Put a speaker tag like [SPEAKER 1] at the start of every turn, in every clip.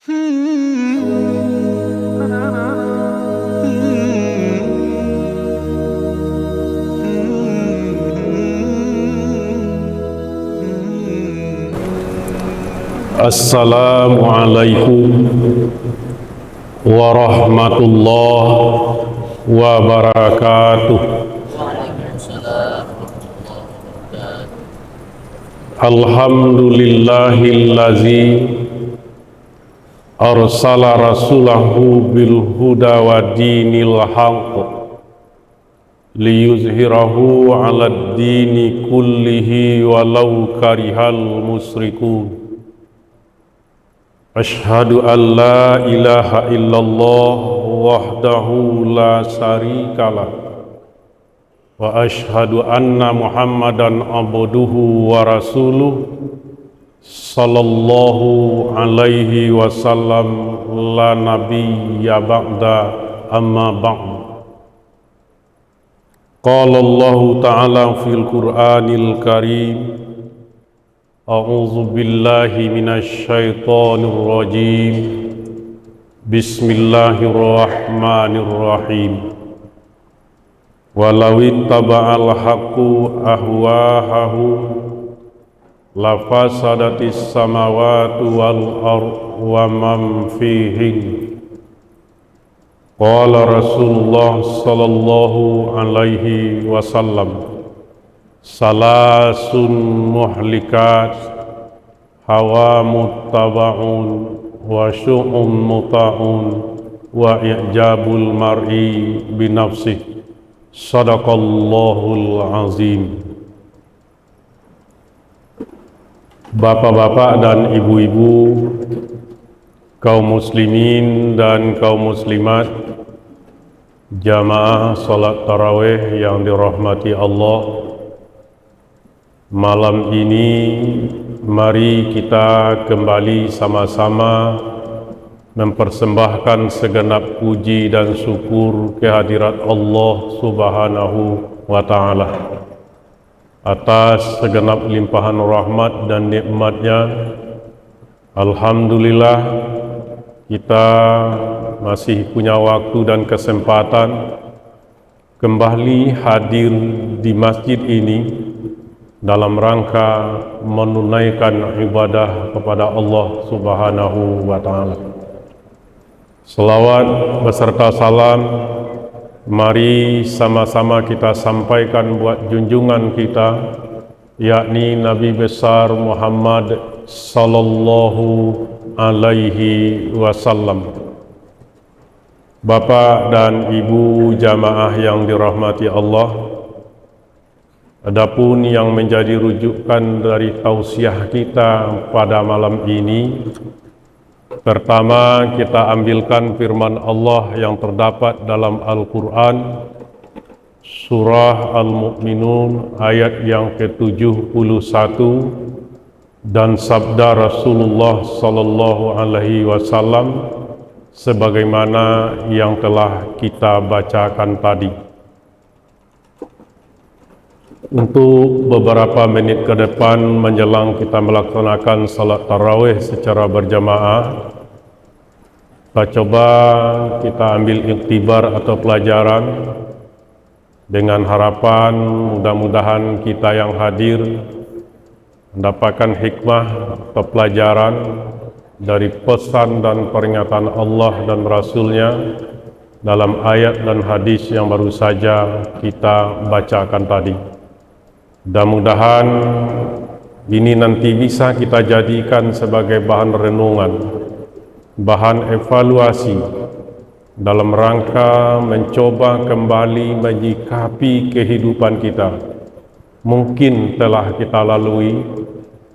[SPEAKER 1] Assalamualaikum warahmatullahi wabarakatuh. Alhamdulillahillazi arsala rasulahu bil huda wa dinil haqq liyuzhirahu 'alad dini kullihi walau karihal musyrikun. Asyhadu an la ilaha illallah wahdahu la syarikalah wa asyhadu anna Muhammadan abduhu wa rasuluh sallallahu alaihi wasallam la nabiyya ba'da amma ba'd. Qala Allah ta'ala fil Qur'anil Karim, a'udzu billahi minasy syaithanir rajim. Bismillahirrahmanirrahim. Walau ittaba'al haqqu ahwa'ahum lafasadatis samawati wal ardh wa man fihin. Qala Rasulullah sallallahu alaihi wasallam, salasun muhlikat hawa muttaba'un wa syu'un muta'un wa i'jabul mar'i binafsih. Sadaqallahul azim. Bapak-bapak dan ibu-ibu, kaum muslimin dan kaum muslimat, jamaah salat tarawih yang dirahmati Allah, malam ini mari kita kembali sama-sama mempersembahkan segenap puji dan syukur kehadirat Allah Subhanahu wa ta'ala atas segenap limpahan rahmat dan nikmatnya. Alhamdulillah kita masih punya waktu dan kesempatan kembali hadir di masjid ini dalam rangka menunaikan ibadah kepada Allah Subhanahu wa ta'ala. Selawat beserta salam mari sama-sama kita sampaikan buat junjungan kita, yakni Nabi besar Muhammad sallallahu alaihi wasallam. Bapak dan ibu jamaah yang dirahmati Allah, adapun yang menjadi rujukan dari tausiah kita pada malam ini, pertama kita ambilkan firman Allah yang terdapat dalam Al-Quran, surah Al-Mu'minun ayat yang ke-71, dan sabda Rasulullah sallallahu alaihi wasallam sebagaimana yang telah kita bacakan tadi. Untuk beberapa menit ke depan menjelang kita melaksanakan salat tarawih secara berjamaah, kita coba kita ambil iktibar atau pelajaran dengan harapan mudah-mudahan kita yang hadir mendapatkan hikmah atau pelajaran dari pesan dan peringatan Allah dan Rasul-Nya dalam ayat dan hadis yang baru saja kita bacakan tadi. Mudah-mudahan ini nanti bisa kita jadikan sebagai bahan renungan, bahan evaluasi dalam rangka mencoba kembali menyikapi kehidupan kita. Mungkin telah kita lalui,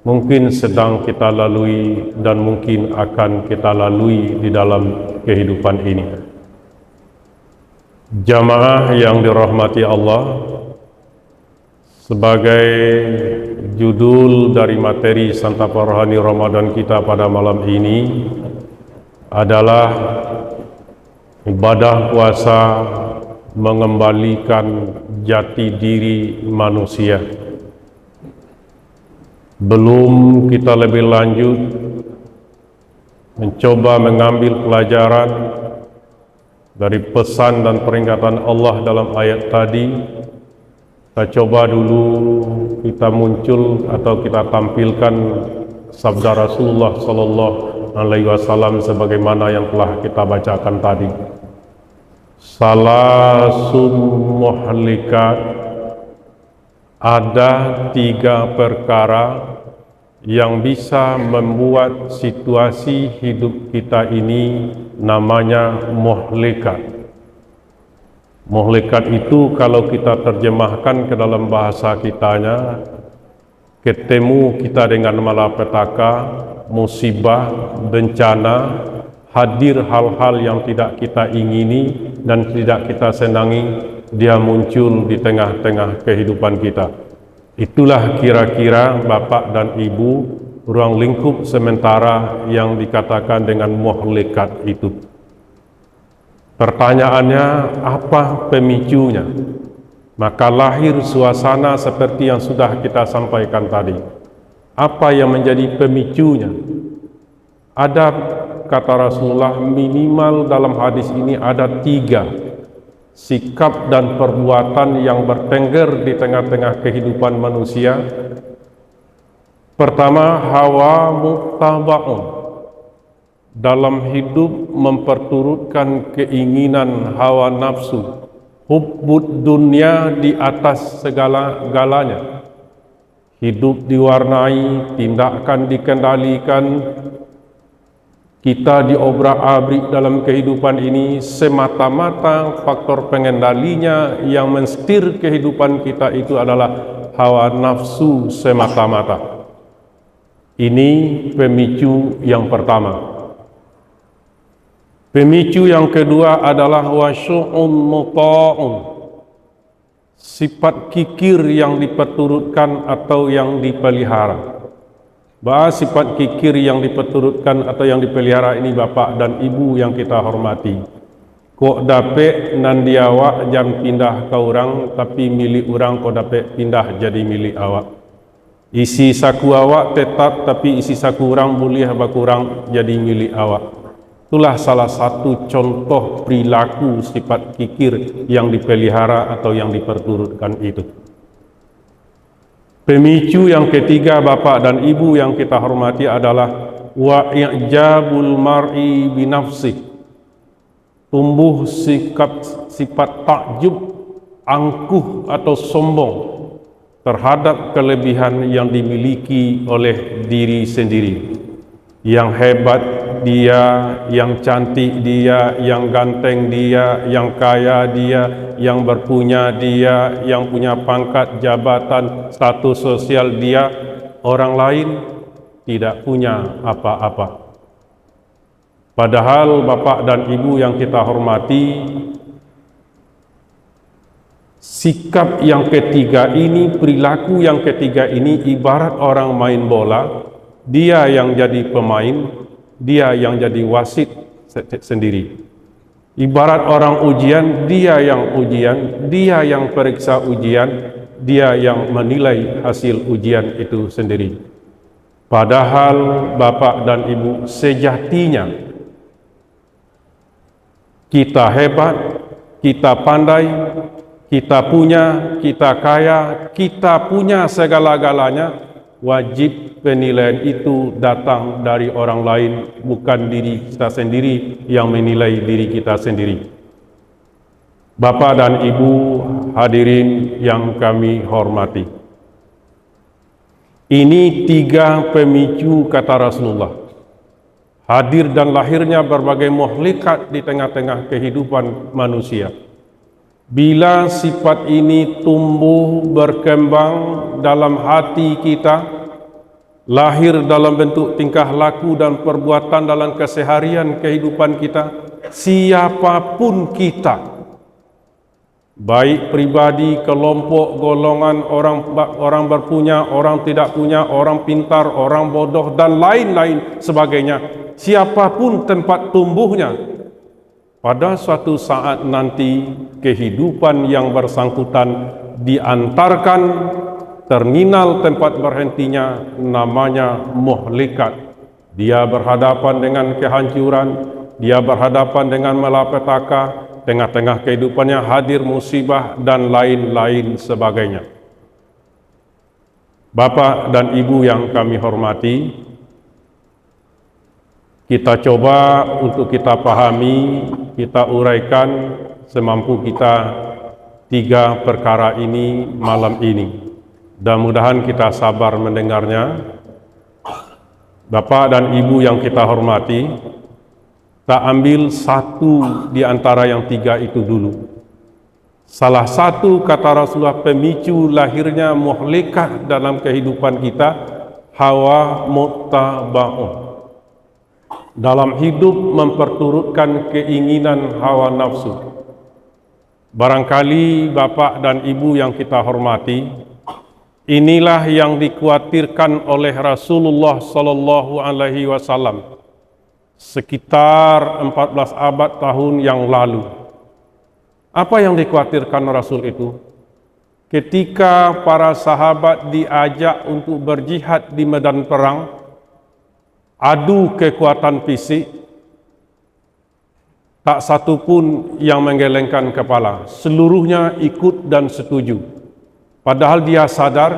[SPEAKER 1] mungkin sedang kita lalui, dan mungkin akan kita lalui di dalam kehidupan ini. Jamaah yang dirahmati Allah, sebagai judul dari materi santapan rohani Ramadan kita pada malam ini adalah ibadah puasa mengembalikan jati diri manusia. Belum kita lebih lanjut, mencoba mengambil pelajaran dari pesan dan peringatan Allah dalam ayat tadi. Kita coba dulu kita muncul atau kita tampilkan sabda Rasulullah sallallahu alaihi wasallam sebagaimana yang telah kita bacakan tadi. Salasun muhlikat, ada 3 perkara yang bisa membuat situasi hidup kita ini namanya muhlikat. Muhlikat itu kalau kita terjemahkan ke dalam bahasa kitanya, ketemu kita dengan malapetaka, musibah, bencana, hadir hal-hal yang tidak kita ingini dan tidak kita senangi, dia muncul di tengah-tengah kehidupan kita. Itulah kira-kira Bapak dan Ibu ruang lingkup sementara yang dikatakan dengan muhlikat itu. Pertanyaannya, apa pemicunya? Maka lahir suasana seperti yang sudah kita sampaikan tadi. Apa yang menjadi pemicunya? Ada, kata Rasulullah, minimal dalam hadis ini ada 3 sikap dan perbuatan yang bertengger di tengah-tengah kehidupan manusia. Pertama, hawa muttaba'un, dalam hidup memperturutkan keinginan hawa nafsu, hubbud dunia di atas segala-galanya. Hidup diwarnai, tindakan dikendalikan, kita diobrak-abrik dalam kehidupan ini semata-mata faktor pengendalinya yang mensetir kehidupan kita itu adalah hawa nafsu semata-mata. Ini pemicu yang pertama. Pemicu yang kedua adalah wasyu'un muta'un, sifat kikir yang diperturutkan atau yang dipelihara. Bahas sifat kikir yang diperturutkan atau yang dipelihara ini Bapak dan Ibu yang kita hormati. Kok dapet nan diawak jam pindah ke orang, tapi milik orang kok dapet pindah jadi milik awak. Isi saku awak tetap, tapi isi saku orang boleh bakurang jadi milik awak. Itulah salah satu contoh perilaku sifat kikir yang dipelihara atau yang diperturutkan itu. Pemicu yang ketiga Bapak dan Ibu yang kita hormati adalah wa i'jabul mar'i binafsih, tumbuh sifat takjub, angkuh atau sombong terhadap kelebihan yang dimiliki oleh diri sendiri. Yang hebat dia, yang cantik dia, yang ganteng dia, yang kaya dia, yang berpunya dia, yang punya pangkat, jabatan, status sosial dia, orang lain tidak punya apa-apa. Padahal Bapak dan Ibu yang kita hormati, sikap yang ketiga ini, perilaku yang ketiga ini ibarat orang main bola. Dia yang jadi pemain, dia yang jadi wasit sendiri. Ibarat orang ujian, dia yang ujian, dia yang periksa ujian, dia yang menilai hasil ujian itu sendiri. Padahal Bapak dan Ibu, sejatinya kita hebat, kita pandai, kita punya, kita kaya, kita punya segala-galanya. Wajib penilaian itu datang dari orang lain, bukan diri kita sendiri yang menilai diri kita sendiri. Bapak dan Ibu hadirin yang kami hormati, ini 3 pemicu kata Rasulullah. Hadir dan lahirnya berbagai muhlikat di tengah-tengah kehidupan manusia. Bila sifat ini tumbuh berkembang dalam hati kita, lahir dalam bentuk tingkah laku dan perbuatan dalam keseharian kehidupan kita, siapapun kita, baik pribadi, kelompok, golongan, orang berpunya, orang tidak punya, orang pintar, orang bodoh, dan lain-lain sebagainya, siapapun tempat tumbuhnya, pada suatu saat nanti kehidupan yang bersangkutan diantarkan terminal tempat berhentinya namanya muhlikat, Dia berhadapan dengan kehancuran, dia berhadapan dengan malapetaka, tengah-tengah kehidupannya hadir musibah dan lain-lain sebagainya. Bapak dan Ibu yang kami hormati, kita coba untuk kita pahami, kita uraikan semampu kita tiga perkara ini malam ini. Dan mudah-mudahan kita sabar mendengarnya. Bapak dan Ibu yang kita hormati, kita ambil satu di antara yang tiga itu dulu. Salah satu kata Rasulullah pemicu lahirnya muhlikat dalam kehidupan kita, hawa muttaba'un. Dalam hidup memperturutkan keinginan hawa nafsu. Barangkali Bapak dan Ibu yang kita hormati, inilah yang dikhawatirkan oleh Rasulullah Sallallahu Alaihi Wasallam sekitar 14 abad tahun yang lalu. Apa yang dikhawatirkan Rasul itu? Ketika para sahabat diajak untuk berjihad di medan perang, adu kekuatan fisik, tak satu pun yang menggelengkan kepala. Seluruhnya ikut dan setuju. Padahal dia sadar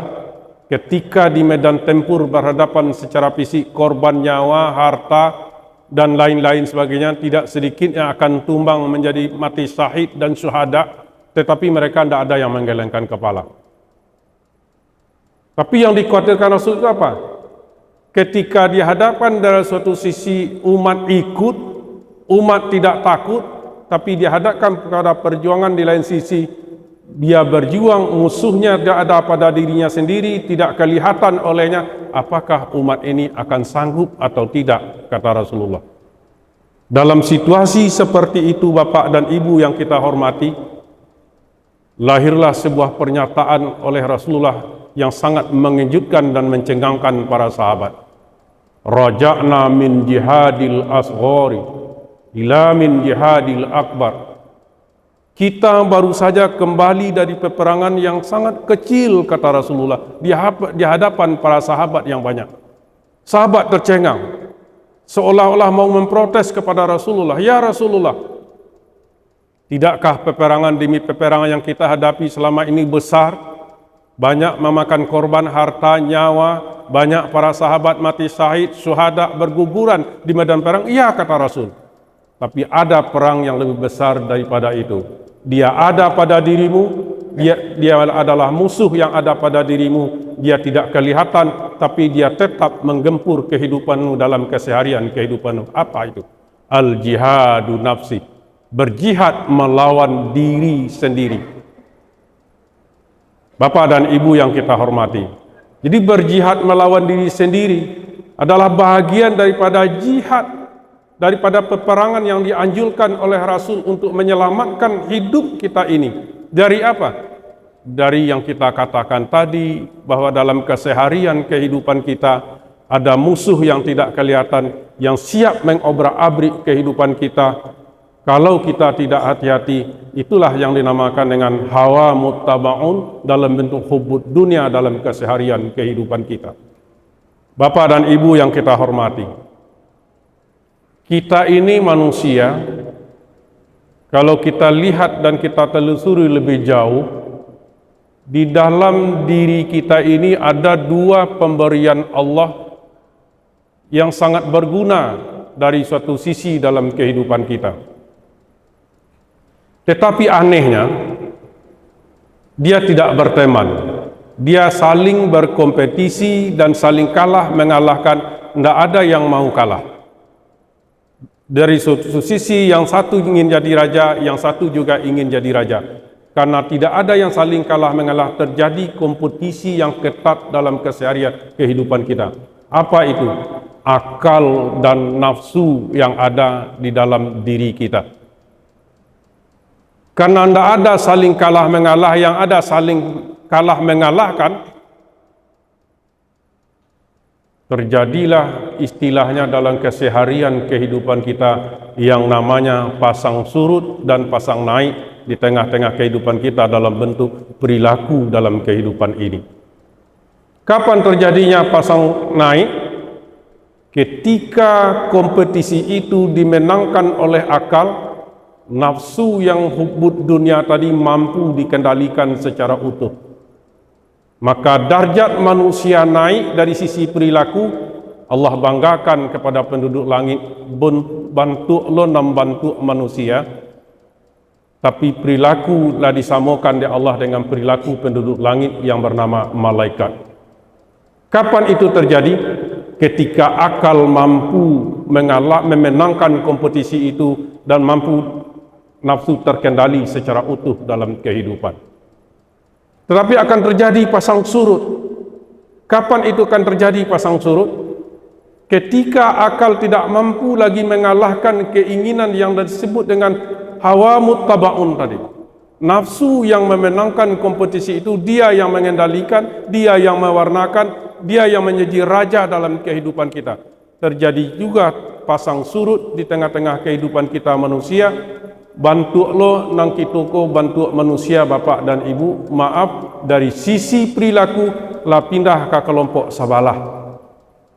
[SPEAKER 1] ketika di medan tempur berhadapan secara fisik, korban nyawa, harta, dan lain-lain sebagainya, tidak sedikit yang akan tumbang menjadi mati syahid dan syuhada, tetapi mereka tidak ada yang menggelengkan kepala. Tapi yang dikhawatirkan Rasul itu apa? Ketika di hadapan dari suatu sisi umat ikut, umat tidak takut, tapi dihadapkan kepada perjuangan di lain sisi, dia berjuang, musuhnya tidak ada pada dirinya sendiri, tidak kelihatan olehnya, apakah umat ini akan sanggup atau tidak, kata Rasulullah. Dalam situasi seperti itu Bapak dan Ibu yang kita hormati, lahirlah sebuah pernyataan oleh Rasulullah yang sangat mengejutkan dan mencengangkan para sahabat. Raja'na min jihadil asghari ila min jihadil akbar. Kita baru saja kembali dari peperangan yang sangat kecil, kata Rasulullah, di hadapan para sahabat yang banyak. Sahabat tercengang, seolah-olah mau memprotes kepada Rasulullah. Ya Rasulullah, tidakkah peperangan demi peperangan yang kita hadapi selama ini besar, banyak memakan korban harta, nyawa, banyak para sahabat mati syahid, syuhada, berguguran di medan perang? Iya, kata Rasul. Tapi ada perang yang lebih besar daripada itu. Dia ada pada dirimu, dia adalah musuh yang ada pada dirimu. Dia tidak kelihatan, tapi dia tetap menggempur kehidupanmu dalam keseharian kehidupanmu. Apa itu? Al-jihadu nafsi. Berjihad melawan diri sendiri. Bapak dan Ibu yang kita hormati, jadi berjihad melawan diri sendiri adalah bahagian daripada jihad, daripada peperangan yang dianjurkan oleh Rasul untuk menyelamatkan hidup kita ini. Dari apa? Dari yang kita katakan tadi, bahwa dalam keseharian kehidupan kita ada musuh yang tidak kelihatan, yang siap mengobrak-abrik kehidupan kita. Kalau kita tidak hati-hati, itulah yang dinamakan dengan hawa muttaba'un dalam bentuk hubbud dunia dalam keseharian kehidupan kita. Bapak dan Ibu yang kita hormati, kita ini manusia, kalau kita lihat dan kita telusuri lebih jauh, di dalam diri kita ini ada dua pemberian Allah yang sangat berguna dari suatu sisi dalam kehidupan kita. Tetapi anehnya, dia tidak berteman. Dia saling berkompetisi dan saling kalah mengalahkan. Tidak ada yang mau kalah. Dari suatu sisi yang satu ingin jadi raja, yang satu juga ingin jadi raja. Karena tidak ada yang saling kalah mengalah, terjadi kompetisi yang ketat dalam keseharian kehidupan kita. Apa itu? Akal dan nafsu yang ada di dalam diri kita. Karena tidak ada saling kalah mengalah, yang ada saling kalah mengalahkan, terjadilah istilahnya dalam keseharian kehidupan kita yang namanya pasang surut dan pasang naik di tengah-tengah kehidupan kita dalam bentuk perilaku dalam kehidupan ini. Kapan terjadinya pasang naik? ketika kompetisi itu dimenangkan oleh akal, nafsu yang hubbud dunia tadi mampu dikendalikan secara utuh. Maka darjat manusia naik dari sisi perilaku. Allah banggakan kepada penduduk langit, bantu lo nam bantu manusia, tapi perilaku lah disamakan di Allah dengan perilaku penduduk langit yang bernama malaikat. Kapan itu terjadi? Ketika akal mampu memenangkan kompetisi itu dan mampu nafsu terkendali secara utuh dalam kehidupan. Tetapi akan terjadi pasang surut. Kapan itu akan terjadi pasang surut? Ketika akal tidak mampu lagi mengalahkan keinginan yang disebut dengan hawa muttabaun tadi. Nafsu yang memenangkan kompetisi itu, dia yang mengendalikan, dia yang mewarnakan, dia yang menjadi raja dalam kehidupan kita. Terjadi juga pasang surut di tengah-tengah kehidupan kita manusia. Bantu lo nang kitoko bantu manusia bapak dan ibu, maaf dari sisi perilaku lah pindah ke kelompok sabalah.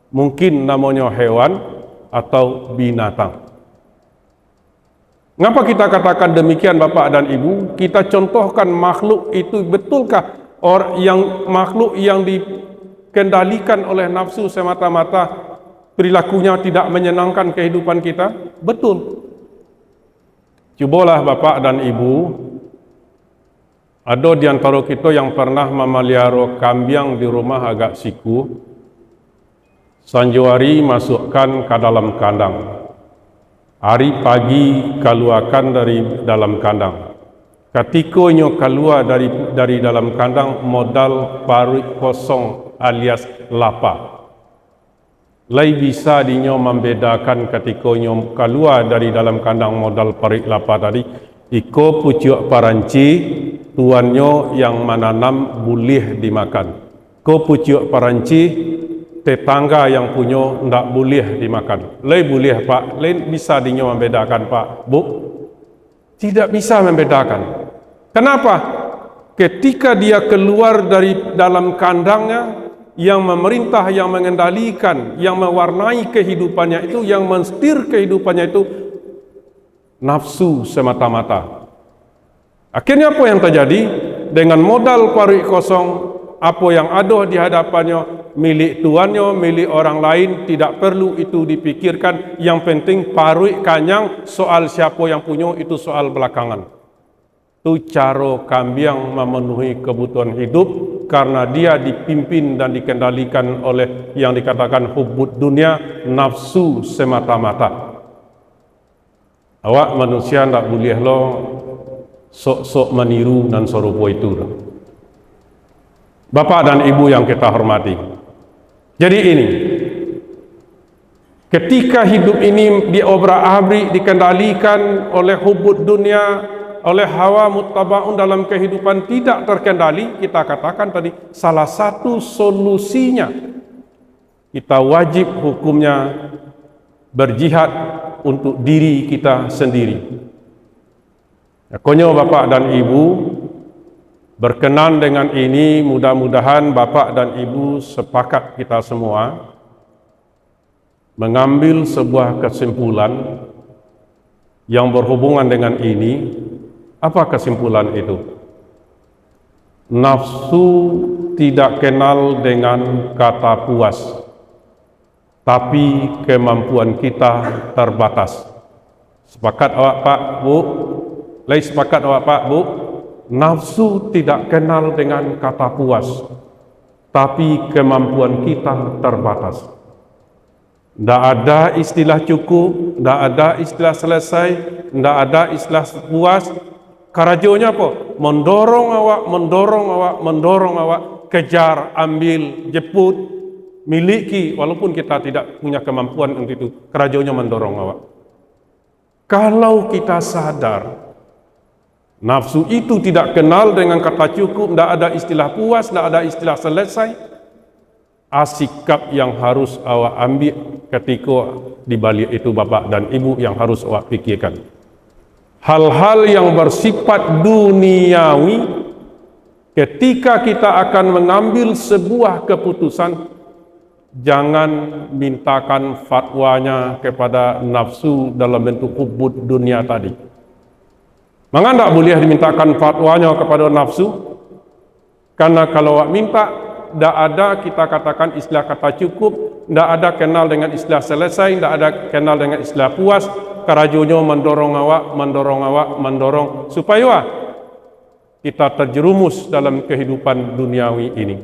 [SPEAKER 1] Mungkin namanya hewan atau binatang. Ngapa kita katakan demikian bapak dan ibu? Kita contohkan makhluk itu, betulkah makhluk yang dikendalikan oleh nafsu semata-mata perilakunya tidak menyenangkan kehidupan kita? Betul. Cubalah bapak dan ibu, ada di antara kita yang pernah memelihara kambing di rumah agak siku, sanjuari masukkan ke dalam kandang, hari pagi keluarkan dari dalam kandang. Ketika nyo keluar dari dalam kandang, modal perut kosong alias lapar. Lai bisa dinyo membedakan ketika nyo keluar dari dalam kandang modal parik lapar tadi, iko pucuk paranci tuannya yang menanam boleh dimakan. Ko pucuk paranci tetangga yang punya ndak boleh dimakan. Lai boleh pak, lai bisa dinyo membedakan pak, bu? Tidak bisa membedakan. Kenapa? Ketika dia keluar dari dalam kandangnya, yang memerintah, yang mengendalikan, yang mewarnai kehidupannya itu, yang menstir kehidupannya itu nafsu semata-mata. Akhirnya apa yang terjadi? Dengan modal parik kosong, apa yang ada di hadapannya milik tuannya, milik orang lain, tidak perlu itu dipikirkan. Yang penting parik kanyang, soal siapa yang punya itu soal belakangan. Itu cara kambing memenuhi kebutuhan hidup, karena dia dipimpin dan dikendalikan oleh yang dikatakan hubbud dunia, nafsu semata-mata. Awak manusia tidak boleh lo sok-sok meniru dan serupa itu. Bapak dan ibu yang kita hormati, jadi ini, ketika hidup ini diobrak-abrik, dikendalikan oleh hubbud dunia, oleh hawa muttabaun dalam kehidupan tidak terkendali, kita katakan tadi salah satu solusinya kita wajib hukumnya berjihad untuk diri kita sendiri. Konyo bapak dan ibu berkenan dengan ini, mudah-mudahan bapak dan ibu sepakat kita semua mengambil sebuah kesimpulan yang berhubungan dengan ini. Apa kesimpulan itu? Nafsu tidak kenal dengan kata puas, tapi kemampuan kita terbatas. Sepakat awak pak, bu? Lai sepakat awak pak, bu? Nafsu tidak kenal dengan kata puas, tapi kemampuan kita terbatas. Tidak ada istilah cukup, tidak ada istilah selesai, tidak ada istilah puas. Karajonya apa? Mendorong awak, kejar, ambil, jemput, miliki, walaupun kita tidak punya kemampuan untuk itu. Karajonya mendorong awak. Kalau kita sadar, nafsu itu tidak kenal dengan kata cukup, tidak ada istilah puas, tidak ada istilah selesai. Sikap yang harus awak ambil ketika di balik itu bapak dan ibu yang harus awak pikirkan. Hal-hal yang bersifat duniawi, ketika kita akan mengambil sebuah keputusan, jangan mintakan fatwanya kepada nafsu dalam bentuk hubud dunia tadi. Mengapa tak boleh dimintakan fatwanya kepada nafsu? Karena kalau awak minta, tak ada kita katakan istilah kata cukup, tak ada kenal dengan istilah selesai, tak ada kenal dengan istilah puas. Karajunya mendorong supaya kita terjerumus dalam kehidupan duniawi ini.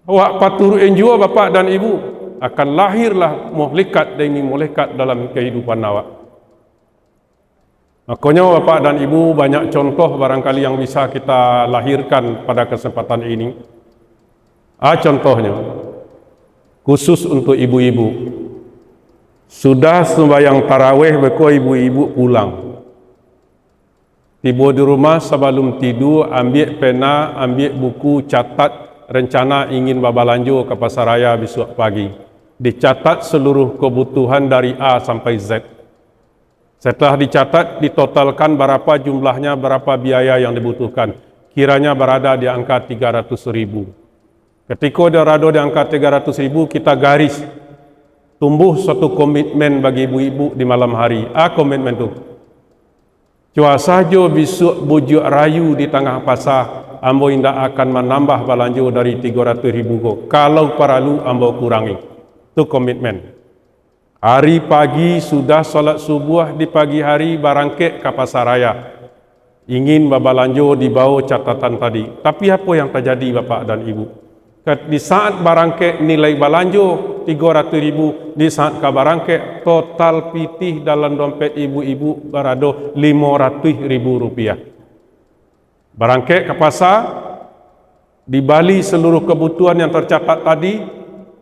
[SPEAKER 1] Awak paturuin jua bapa dan ibu, akan lahirlah muhlikat demi muhlikat dalam kehidupan awak. Makanya bapa dan ibu, banyak contoh barangkali yang bisa kita lahirkan pada kesempatan ini. Contohnya, khusus untuk ibu-ibu, sudah sembahyang tarawih beko ibu-ibu pulang. Tiba di rumah sebelum tidur, ambil pena, ambil buku, catat rencana ingin babalanjo ke pasar raya besok pagi. Dicatat seluruh kebutuhan dari A sampai Z. Setelah dicatat, ditotalkan berapa jumlahnya, berapa biaya yang dibutuhkan. Kiranya berada di angka 300.000. Ketika dia berada di angka 300.000, kita garis. Tumbuh suatu komitmen bagi ibu-ibu di malam hari. Komitmen itu. Cua saja besok bujuk rayu di tengah pasar, ambo indah akan menambah balanjo dari 300.000 ko. Kalau perlu, ambo kurangi. Itu komitmen. Hari pagi sudah solat subuh di pagi hari barangkit ke pasar raya. Ingin babalanjo dibawa catatan tadi. Tapi apa yang terjadi Bapak dan Ibu? Di saat barangkit nilai balanjo 300.000, di saat ke barangkit total pitih dalam dompet ibu-ibu berada 500.000 rupiah. Barangkit ke pasar, dibali seluruh kebutuhan yang tercatat tadi,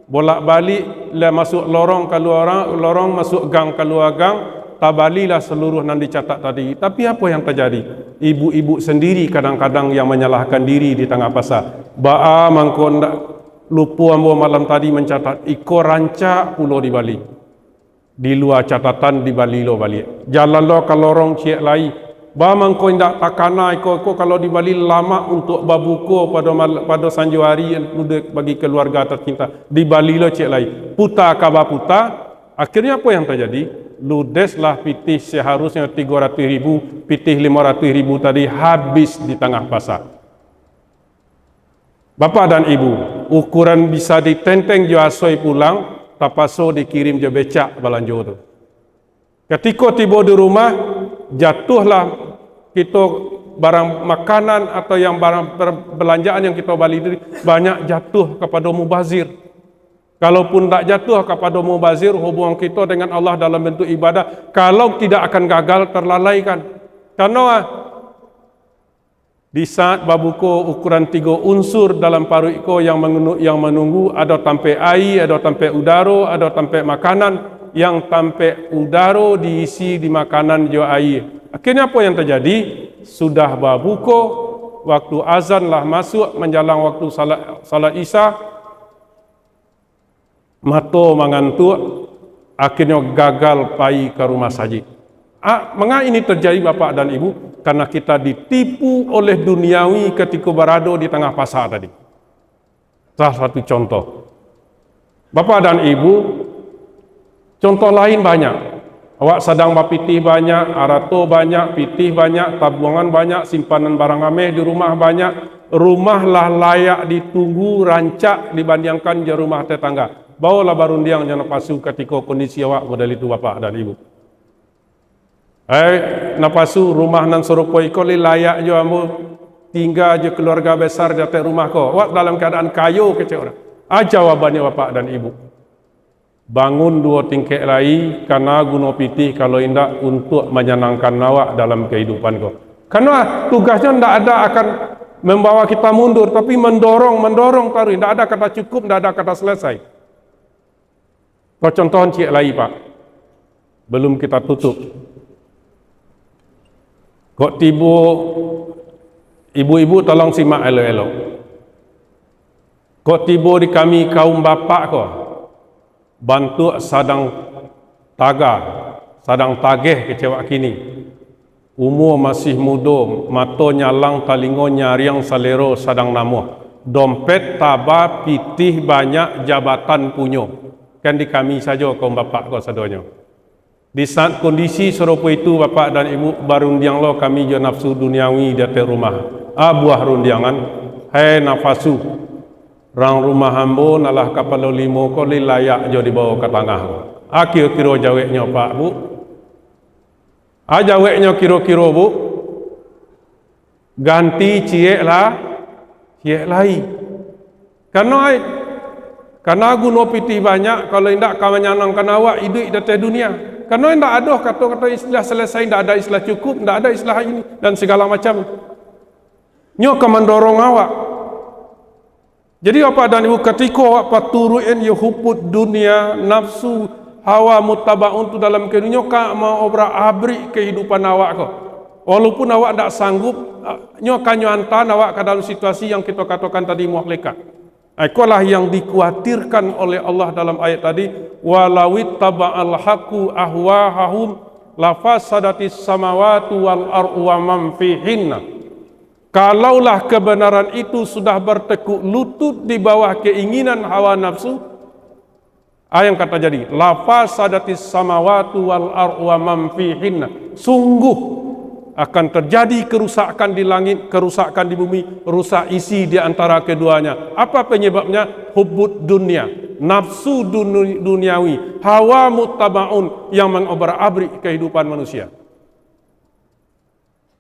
[SPEAKER 1] bolak-balik lah masuk lorong keluar lorong, masuk gang keluar gang, tabalilah seluruh yang dicatat tadi. Tapi apa yang terjadi? Ibu-ibu sendiri kadang-kadang yang menyalahkan diri di tengah pasar. Ba'a mangko ndak lupa ambo malam tadi mencatat iko rancak pulau di Bali. Di luar catatan di Bali lo balik. Jalan lo ke lorong cik lai. Ba mangko ndak takana iko kalau di Bali lama untuk babuko pada sanjo hari bagi keluarga tercinta. Di Bali lo cik lai. Puta kaba puta. Akhirnya apa yang terjadi? Ludeslah pitih seharusnya 300.000, pitih 500.000 tadi habis di tengah pasar. Bapak dan Ibu, ukuran bisa ditenteng jo asoi pulang, tapaso dikirim jo becak balanjo tu. Ketika tiba di rumah, jatuhlah kita barang makanan atau yang barang belanjaan yang kita beli diri banyak jatuh kepada mubazir. Kalaupun tak jatuh kepada mubazir, hubungan kita dengan Allah dalam bentuk ibadah, kalau tidak akan gagal terlalaikan. Karena di saat babuko ukuran 3 unsur dalam paru iko yang menunggu, ada tampe air, ada tampe udara, ada tampe makanan, yang tampe udara diisi di makanan jo air. Akhirnya apa yang terjadi? Sudah babuko, waktu azan lah masuk menjelang waktu salat Isya, mato mengantuk, akhirnya gagal pai ke rumah sakit. Mengapa ini terjadi Bapak dan Ibu? Karena kita ditipu oleh duniawi ketika berada di tengah pasar tadi. Salah satu contoh. Bapak dan Ibu, contoh lain banyak. Awak sedang bapitih banyak, arato banyak, pitih banyak, tabungan banyak, simpanan barang ameh di rumah banyak. Rumahlah layak ditunggu, rancak dibandingkan di rumah tetangga. Bawalah barundiang jangan napasu ketika kondisi awak model itu Bapak dan Ibu. Napasu rumah nan serupa iko layak jo ambo tinggal je keluarga besar jate rumah ko. Awak dalam keadaan kayo kecil orang. Jawabannya Bapak dan Ibu. Bangun 2 tingkat lagi karena guna pitih kalau indak untuk menyenangkan awak dalam kehidupan ko. Karena tugasnya ndak ada akan membawa kita mundur, tapi mendorong taruh. Ndak ada kata cukup, ndak ada kata selesai. Contohan cik lagi Pak, belum kita tutup. Kok tiba ibu-ibu tolong simak elok-elok. Kok tiba di kami kaum bapak kok, bantu sadang tagih kecewa kini. Umur masih muda, mata nyalang, talingo nyariang salero sadang namuh. dompet, tabah, pitih, banyak, jabatan punyo. Kan di kami saja kaum bapak kau sadonyo. Di saat kondisi serupa itu bapak dan ibu barundiang lo kami jo nafsu duniawi di atas rumah. Buah rundiangan, hai nafasu. Rang rumah hambo nalah kapal limo ko li layak jo dibawa ke tengah. Kira-kira jaweknya pak bu. Jaweknya kira-kira bu. Ganti ciek lai. Karena guna piti banyak, kalau tidak kawan nyanang kan awak hidup di atas dunia. Karena tidak ada kata-kata istilah selesai, tidak ada istilah cukup, tidak ada istilah ini dan segala macam. Nyo akan mendorong awak. Jadi apa dan ibu ketika awak paturuin ya huput dunia, nafsu, hawa mutaba'un tu dalam kehidupan kau mau obrak abrik kehidupan awak kau. Walaupun awak tidak sanggup, nyo akan nyantan awak ke dalam situasi yang kita katakan tadi muaklika. Itulah yang dikhawatirkan oleh Allah dalam ayat tadi, walawit taba'al haqqu ahwahahum lafasadatis samawati wal ardu wa man fihinna. Kalaulah kebenaran itu sudah bertekuk lutut di bawah keinginan hawa nafsu, yang kata jadi lafasadatis samawati wal ardu wa man fihinna. Sungguh akan terjadi kerusakan di langit, kerusakan di bumi, rusak isi di antara keduanya. Apa penyebabnya? Hubbud dunia, nafsu duniawi, hawa muttaba'un yang mengobrak-abrik kehidupan manusia.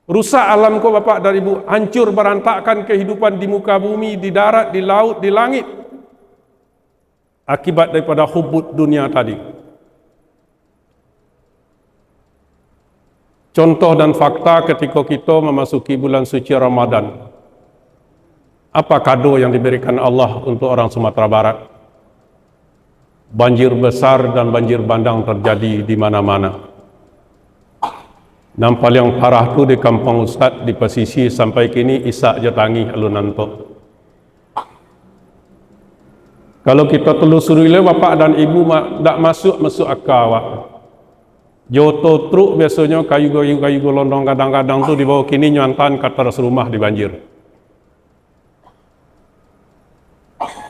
[SPEAKER 1] Rusak alam kau bapak dan ibu, hancur berantakan kehidupan di muka bumi, di darat, di laut, di langit. Akibat daripada hubbud dunia tadi. Contoh dan fakta ketika kita memasuki bulan suci Ramadan. Apa kado yang diberikan Allah untuk orang Sumatera Barat? Banjir besar dan banjir bandang terjadi di mana-mana. Dan paling parah tu di Kampung Ustaz di pesisir sampai kini isak je tangi alunanto. Kalau kita telusuri bapak dan ibu tak masuk akal awak. Joto truk biasanya kayu golondong kadang-kadang tu dibawa kini nyuantan ke teras rumah di banjir.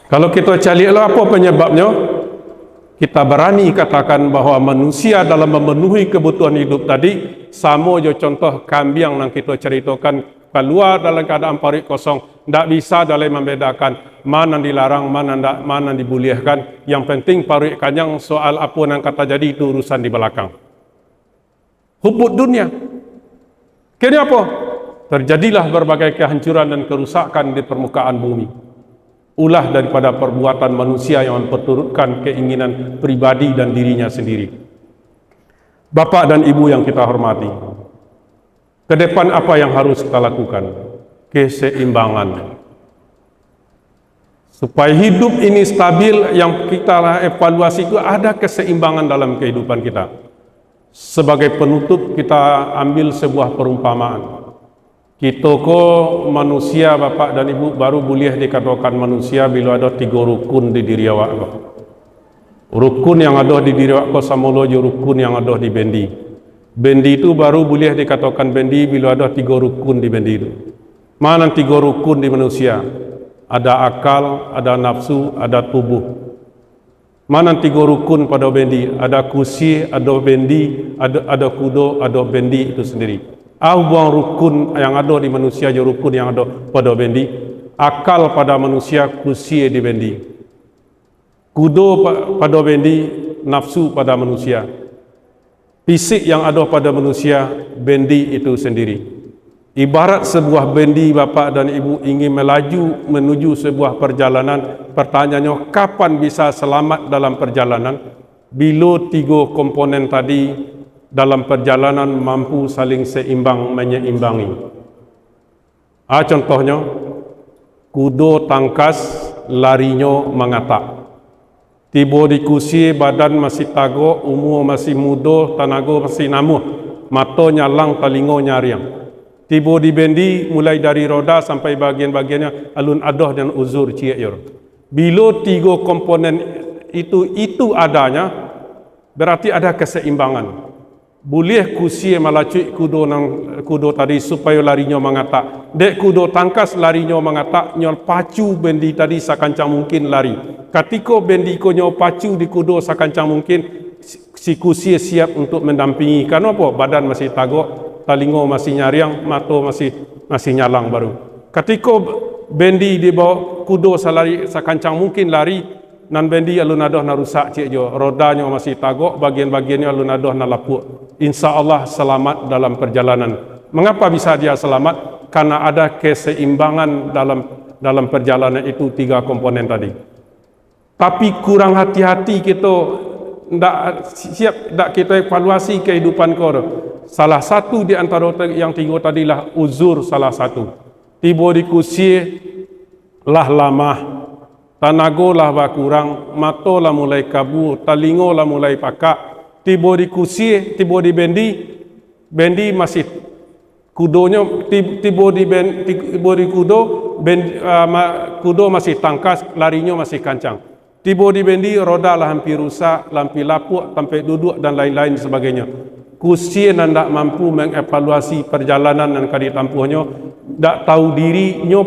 [SPEAKER 1] Kalau kita cari apa penyebabnya, kita berani katakan bahawa manusia dalam memenuhi kebutuhan hidup tadi sama jo contoh kambing yang kita ceritakan keluar dalam keadaan parit kosong, tidak bisa dalam membedakan mana dilarang, mana dibolehkan. Yang penting parit kanyang soal apa yang kata jadi itu urusan di belakang. Hubbud dunia. Kini apa? Terjadilah berbagai kehancuran dan kerusakan di permukaan bumi. Ulah daripada perbuatan manusia yang memperturutkan keinginan pribadi dan dirinya sendiri. Bapak dan ibu yang kita hormati, ke depan apa yang harus kita lakukan? Keseimbangan. Supaya hidup ini stabil, yang kita evaluasi itu ada keseimbangan dalam kehidupan kita. Sebagai penutup kita ambil sebuah perumpamaan. Kita ko manusia bapak dan ibu baru boleh dikatakan manusia bila ada 3 rukun di diri awak. Rukun yang ada di diri awak ko sama lo je rukun yang ada di bendi. Bendi itu baru boleh dikatakan bendi bila ada 3 rukun di bendi itu. Mana 3 rukun di manusia? Ada akal, ada nafsu, ada tubuh. Mana 3 rukun pada bendi? Ada kursi, ada bendi, ada kudo, ada bendi itu sendiri. Buang rukun yang ada di manusia je rukun yang ada pada bendi. Akal pada manusia, kursi di bendi. Kudo pada bendi, nafsu pada manusia. Fisik yang ada pada manusia, bendi itu sendiri. Ibarat sebuah bendi bapak dan ibu ingin melaju menuju sebuah perjalanan, pertanyaannya kapan bisa selamat dalam perjalanan? Bila 3 komponen tadi dalam perjalanan mampu saling seimbang menyeimbangi. Contohnya, kudo tangkas, larinya mengatak. Tiba di kursi, badan masih tago, umur masih muda, tenaga masih namuh, mata nyalang, telinga nyariang. Tiba di bendi, mulai dari roda sampai bagian-bagiannya alun adoh dan uzur ciek yor. Bila 3 komponen itu adanya, berarti ada keseimbangan. boleh kusie malacui kudo tadi supaya larinya mengatak. Dek kudo tangkas larinya mengatak, nyol pacu bendi tadi sakancang mungkin lari. Katiko bendi ko nyol pacu di kudo sakancang mungkin, si kusie siap untuk mendampingi. Kenapa? Badan masih tagok, talingo masih nyariang, mato masih nyalang baru. Katiko bendi di bawah kudo salari sakancang mungkin lari, nan bendi alun adoh na rusak cik jo, rodanya masih tagok, bagian-bagiannya alun adoh na lapuk. Insya Allah selamat dalam perjalanan. Mengapa bisa dia selamat? Karena ada keseimbangan dalam perjalanan itu 3 komponen tadi. Tapi kurang hati-hati kita, ndak kita evaluasi kehidupan kau. Salah satu di antara yang 3 tadilah uzur salah satu. Tiba di kusie lah lamah, tanago lah berkurang, mato lah mulai kabur, talingo lah mulai pakak. Tiba di kusie, tiba di bendi masih kudonya, tiba di kudo, kudo masih tangkas, larinya masih kancang. Tiba di bendi, roda lah hampir rusak, lampi lapuk, sampai duduk dan lain-lain sebagainya. Kusie nandak mampu mengevaluasi perjalanan dan kadi tampuhnya, dak tahu diri, nyo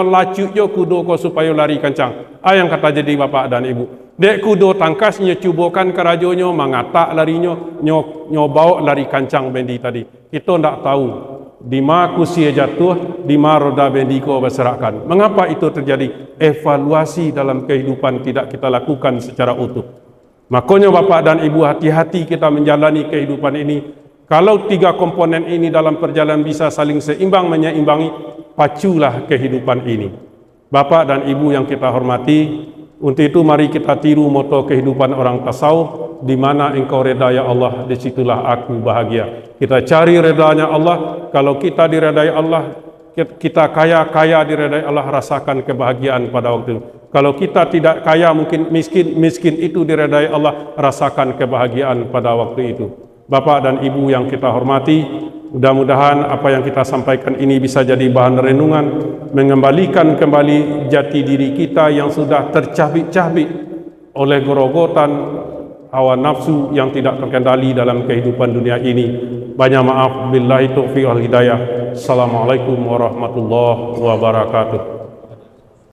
[SPEAKER 1] lacu kudo ko supaya lari kancang. Yang kata jadi bapak dan ibu. Dek kudo tangkasnya cubokan kerajonyo mengatak larinya nyo bawa lari kancang bendi tadi. Kita ndak tahu di mana kusie jatuh, di mana roda bendi ko berserakan. Mengapa itu terjadi? Evaluasi dalam kehidupan tidak kita lakukan secara utuh. Makanya bapak dan ibu hati-hati kita menjalani kehidupan ini. Kalau 3 komponen ini dalam perjalanan bisa saling seimbang menyeimbangi, paculah kehidupan ini. Bapak dan ibu yang kita hormati, untuk itu mari kita tiru moto kehidupan orang tasawuf, di mana engkau reda ya Allah, disitulah aku bahagia. Kita cari redanya Allah. Kalau kita diredai Allah, kita kaya diredai Allah, rasakan kebahagiaan pada waktu itu. Kalau kita tidak kaya, mungkin miskin itu diredai Allah, rasakan kebahagiaan pada waktu itu. Bapak dan ibu yang kita hormati, mudah-mudahan apa yang kita sampaikan ini bisa jadi bahan renungan, mengembalikan kembali jati diri kita yang sudah tercabik-cabik oleh gorogotan hawa nafsu yang tidak terkendali dalam kehidupan dunia ini. Banyak maaf, billahi taufiq wal hidayah. Assalamualaikum warahmatullahi wabarakatuh.